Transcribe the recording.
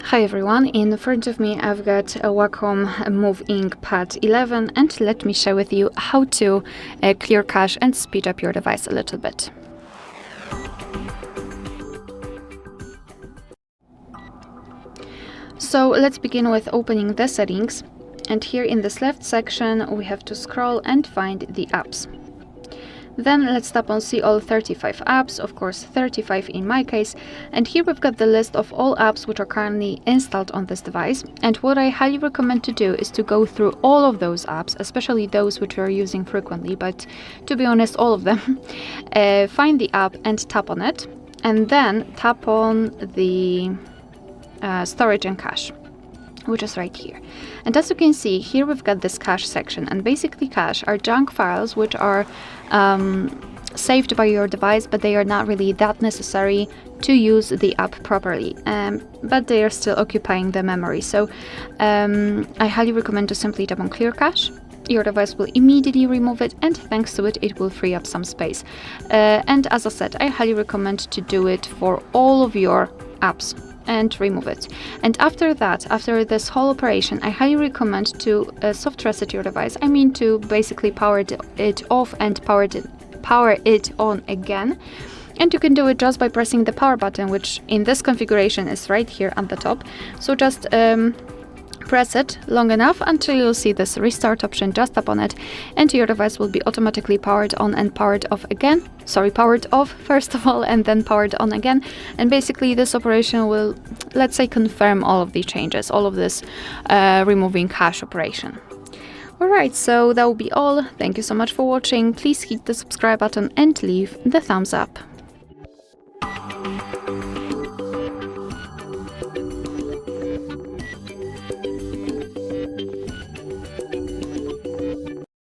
Hi everyone, in front of me I've got a WACOM MovinkPad 11 and let me share with you how to clear cache and speed up your device a little bit. So let's begin with opening the settings, and here in this left section we have to scroll and find the apps. Then let's tap on see all 35 apps, of course 35 in my case, and here we've got the list of all apps which are currently installed on this device. And what I highly recommend to do is to go through all of those apps, especially those which we're using frequently, but to be honest, all of them. Find the app and tap on it, and then tap on the storage and cache, which is right here. And as you can see, here we've got this cache section, and basically cache are junk files which are saved by your device, but they are not really that necessary to use the app properly, but they are still occupying the memory. So I highly recommend to simply tap on clear cache. Your device will immediately remove it, and thanks to it, it will free up some space. And as I said, I highly recommend to do it for all of your apps and remove it. And after that, after this whole operation, I highly recommend to soft reset your device. I mean to basically power it off and power it on again. And you can do it just by pressing the power button, which in this configuration is right here at the top. So just press it long enough until you'll see this restart option. Just tap on it and your device will be automatically powered on and powered off again. Sorry, powered off first of all and then powered on again. And basically this operation will, let's say, confirm all of the changes, all of this removing cache operation. Alright, so that will be all. Thank you so much for watching. Please hit the subscribe button and leave the thumbs up.